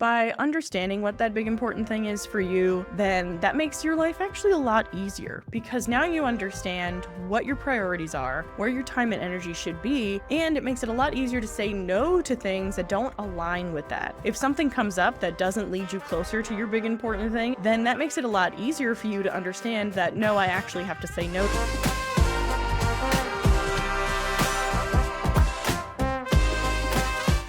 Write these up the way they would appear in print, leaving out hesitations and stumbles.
By understanding what that big important thing is for you, then that makes your life actually a lot easier because now you understand what your priorities are, where your time and energy should be, and it makes it a lot easier to say no to things that don't align with that. If something comes up that doesn't lead you closer to your big important thing, then that makes it a lot easier for you to understand that no, I actually have to say no to.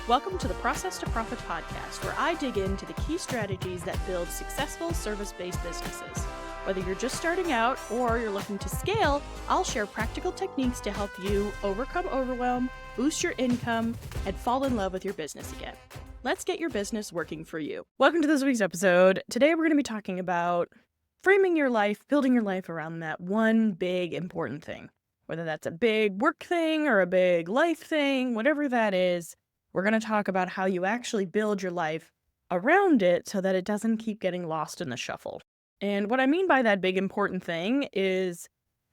Welcome to the Process to Profit podcast, where I dig into the key strategies that build successful service-based businesses. Whether you're just starting out or you're looking to scale, I'll share practical techniques to help you overcome overwhelm, boost your income, and fall in love with your business again. Let's get your business working for you. Welcome to this week's episode. Today we're going to be talking about framing your life, building your life around that one big important thing. Whether that's a big work thing or a big life thing, whatever that is, we're going to talk about how you actually build your life around it so that it doesn't keep getting lost in the shuffle. And what I mean by that big important thing is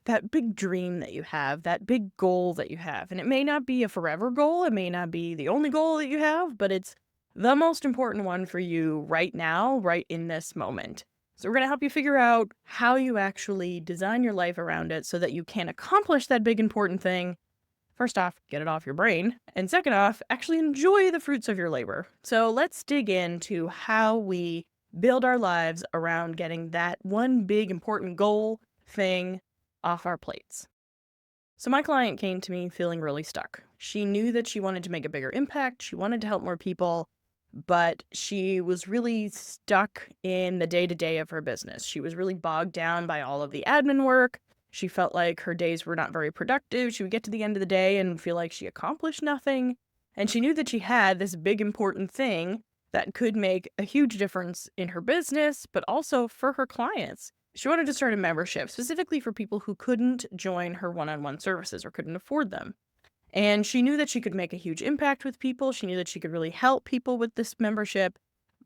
that big dream that you have, that big goal that you have. And it may not be a forever goal. It may not be the only goal that you have, but it's the most important one for you right now, right in this moment. So we're going to help you figure out how you actually design your life around it so that you can accomplish that big important thing. First off, get it off your brain. And second off, actually enjoy the fruits of your labor. So let's dig into how we build our lives around getting that one big important goal thing off our plates. So my client came to me feeling really stuck. She knew that she wanted to make a bigger impact. She wanted to help more people, but she was really stuck in the day-to-day of her business. She was really bogged down by all of the admin work. She felt like her days were not very productive. She would get to the end of the day and feel like she accomplished nothing. And she knew that she had this big important thing that could make a huge difference in her business, but also for her clients. She wanted to start a membership specifically for people who couldn't join her one-on-one services or couldn't afford them. And she knew that she could make a huge impact with people. She knew that she could really help people with this membership,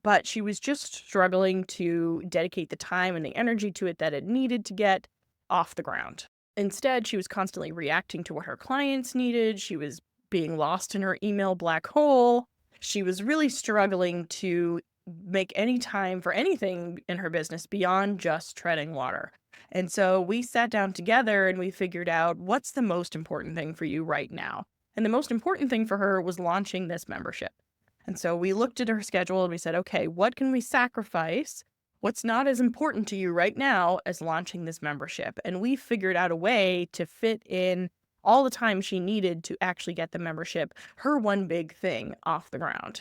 but she was just struggling to dedicate the time and the energy to it that it needed to get off the ground. Instead, she was constantly reacting to what her clients needed. She was being lost in her email black hole. She was really struggling to make any time for anything in her business beyond just treading water. And so we sat down together and we figured out what's the most important thing for you right now. And the most important thing for her was launching this membership. And so we looked at her schedule and we said, okay, what can we sacrifice? What's not as important to you right now as launching this membership? And we figured out a way to fit in all the time she needed to actually get the membership, her one big thing, off the ground.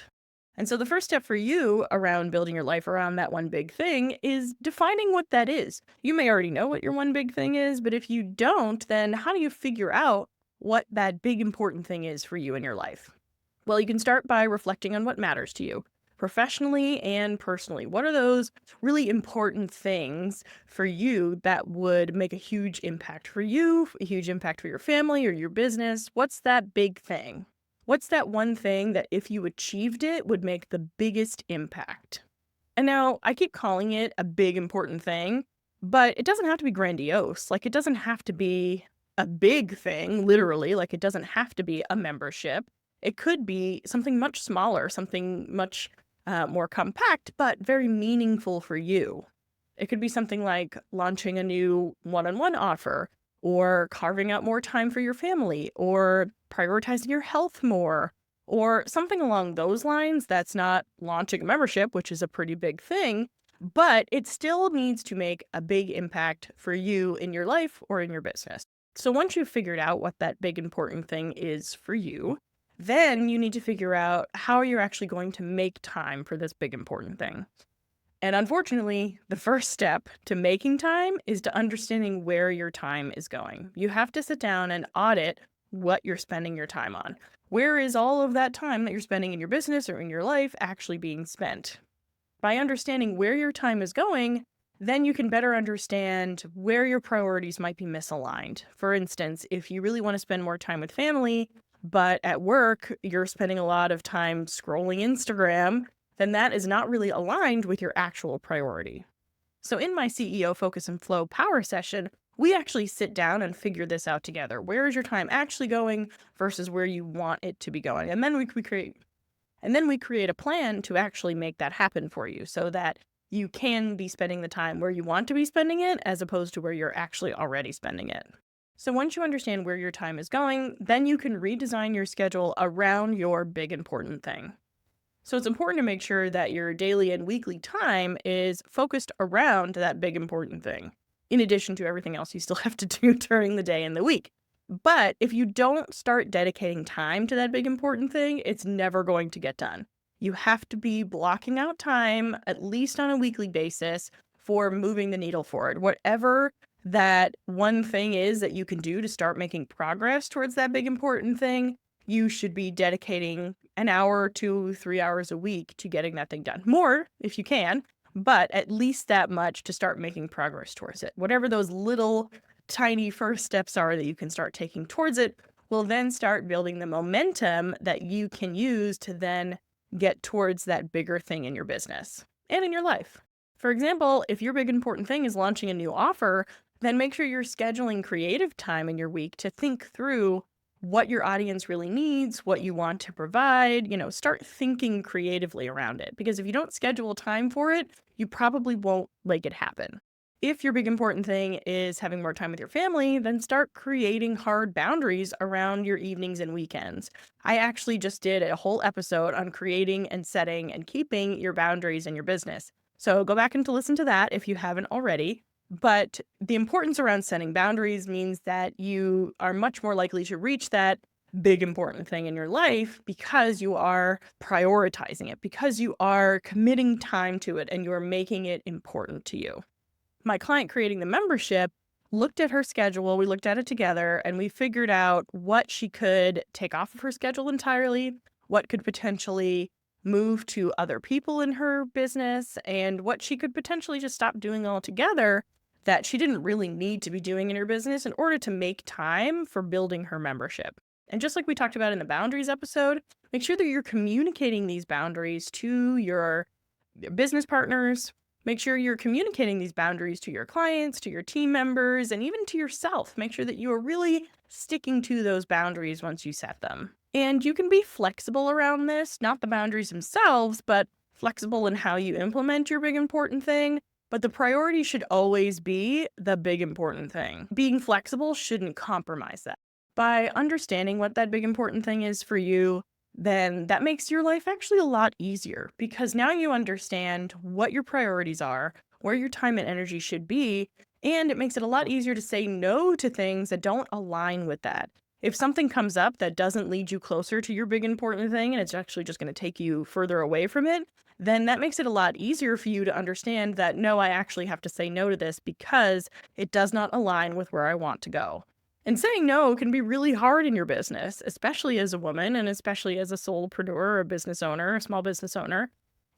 And so the first step for you around building your life around that one big thing is defining what that is. You may already know what your one big thing is, but if you don't, then how do you figure out what that big important thing is for you in your life? Well, you can start by reflecting on what matters to you, professionally and personally. What are those really important things for you that would make a huge impact for you, a huge impact for your family or your business? What's that big thing? What's that one thing that if you achieved it would make the biggest impact? And now I keep calling it a big important thing, but it doesn't have to be grandiose. Like it doesn't have to be a big thing, literally, like it doesn't have to be a membership. It could be something much smaller, something much more compact, but very meaningful for you. It could be something like launching a new one-on-one offer, or carving out more time for your family, or prioritizing your health more, or something along those lines. That's not launching a membership, which is a pretty big thing, but it still needs to make a big impact for you in your life or in your business. So once you've figured out what that big important thing is for you, then you need to figure out how you're actually going to make time for this big important thing. And unfortunately, the first step to making time is to understanding where your time is going. You have to sit down and audit what you're spending your time on. Where is all of that time that you're spending in your business or in your life actually being spent? By understanding where your time is going, then you can better understand where your priorities might be misaligned. For instance, if you really want to spend more time with family, but at work, you're spending a lot of time scrolling Instagram, then that is not really aligned with your actual priority. So in my CEO Focus and Flow Power session, we actually sit down and figure this out together. Where is your time actually going versus where you want it to be going? And then we create And then we create a plan to actually make that happen for you so that you can be spending the time where you want to be spending it as opposed to where you're actually already spending it. So once you understand where your time is going, then you can redesign your schedule around your big important thing. So it's important to make sure that your daily and weekly time is focused around that big important thing, in addition to everything else you still have to do during the day and the week. But if you don't start dedicating time to that big important thing, it's never going to get done. You have to be blocking out time, at least on a weekly basis, for moving the needle forward. Whatever that one thing is that you can do to start making progress towards that big important thing, you should be dedicating an hour to 3 hours a week to getting that thing done. More if you can, but at least that much to start making progress towards it. Whatever those little tiny first steps are that you can start taking towards it will then start building the momentum that you can use to then get towards that bigger thing in your business and in your life. For example, if your big important thing is launching a new offer, then make sure you're scheduling creative time in your week to think through what your audience really needs, what you want to provide, start thinking creatively around it. Because if you don't schedule time for it, you probably won't make it happen. If your big important thing is having more time with your family, then start creating hard boundaries around your evenings and weekends. I actually just did a whole episode on creating and setting and keeping your boundaries in your business. So go back and to listen to that if you haven't already. But the importance around setting boundaries means that you are much more likely to reach that big important thing in your life because you are prioritizing it, because you are committing time to it and you are making it important to you. My client creating the membership looked at her schedule, we looked at it together, and we figured out what she could take off of her schedule entirely, what could potentially move to other people in her business, and what she could potentially just stop doing altogether that she didn't really need to be doing in her business in order to make time for building her membership. And just like we talked about in the boundaries episode, make sure that you're communicating these boundaries to your business partners. Make sure you're communicating these boundaries to your clients, to your team members, and even to yourself. Make sure that you are really sticking to those boundaries once you set them. And you can be flexible around this, not the boundaries themselves, but flexible in how you implement your big important thing. But the priority should always be the big important thing. Being flexible shouldn't compromise that. By understanding what that big important thing is for you, then that makes your life actually a lot easier because now you understand what your priorities are, where your time and energy should be, and it makes it a lot easier to say no to things that don't align with that. If something comes up that doesn't lead you closer to your big important thing and it's actually just going to take you further away from it, then that makes it a lot easier for you to understand that, no, I actually have to say no to this because it does not align with where I want to go. And saying no can be really hard in your business, especially as a woman and especially as a solopreneur or a business owner, a small business owner.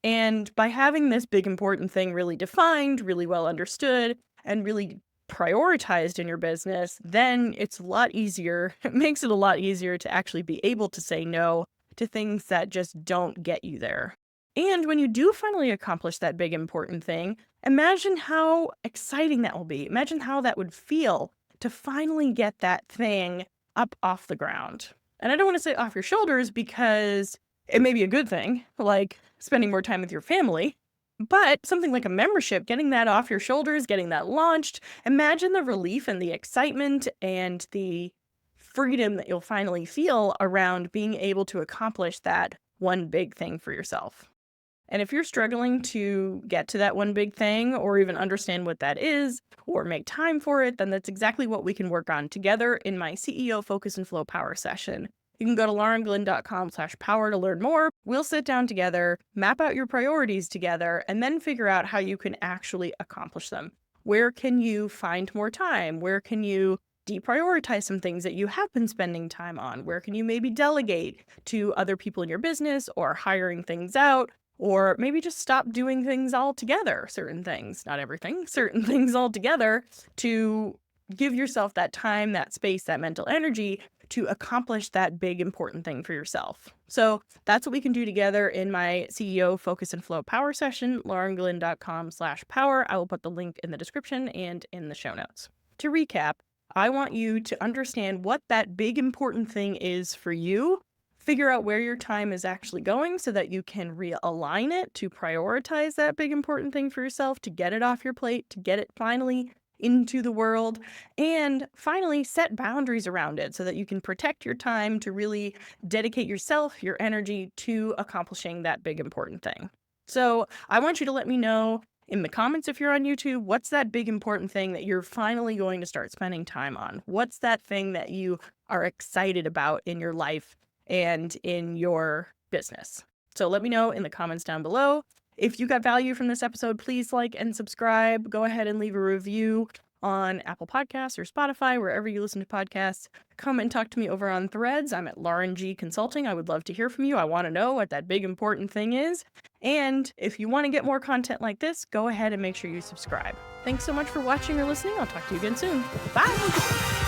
And by having this big important thing really defined, really well understood, and really prioritized in your business, then it's a lot easier. It makes it a lot easier to actually be able to say no to things that just don't get you there. And when you do finally accomplish that big important thing, imagine how exciting that will be. Imagine how that would feel to finally get that thing up off the ground. And I don't want to say off your shoulders because it may be a good thing, like spending more time with your family, but something like a membership, getting that off your shoulders, getting that launched, imagine the relief and the excitement and the freedom that you'll finally feel around being able to accomplish that one big thing for yourself. And if you're struggling to get to that one big thing or even understand what that is or make time for it, then that's exactly what we can work on together in my CEO Focus and Flow Power session. You can go to laurenglenn.com/power to learn more. We'll sit down together, map out your priorities together, and then figure out how you can actually accomplish them. Where can you find more time? Where can you deprioritize some things that you have been spending time on? Where can you maybe delegate to other people in your business or hiring things out? Or maybe just stop doing things altogether, certain things, not everything, certain things altogether to give yourself that time, that space, that mental energy to accomplish that big important thing for yourself. So that's what we can do together in my CEO Focus and Flow Power session, laurenglenn.com/power. I will put the link in the description and in the show notes. To recap, I want you to understand what that big important thing is for you figure out where your time is actually going so that you can realign it to prioritize that big important thing for yourself, to get it off your plate, to get it finally into the world, and finally set boundaries around it so that you can protect your time to really dedicate yourself, your energy to accomplishing that big important thing. So I want you to let me know in the comments if you're on YouTube, what's that big important thing that you're finally going to start spending time on? What's that thing that you are excited about in your life and in your business? So let me know in the comments down below. If you got value from this episode, please like and subscribe. Go ahead and leave a review on Apple Podcasts or Spotify, wherever you listen to podcasts. Come and talk to me over on Threads. I'm at Lauren G Consulting. I would love to hear from you. I want to know what that big important thing is. And if you want to get more content like this, go ahead and make sure you subscribe. Thanks so much for watching or listening. I'll talk to you again soon. Bye!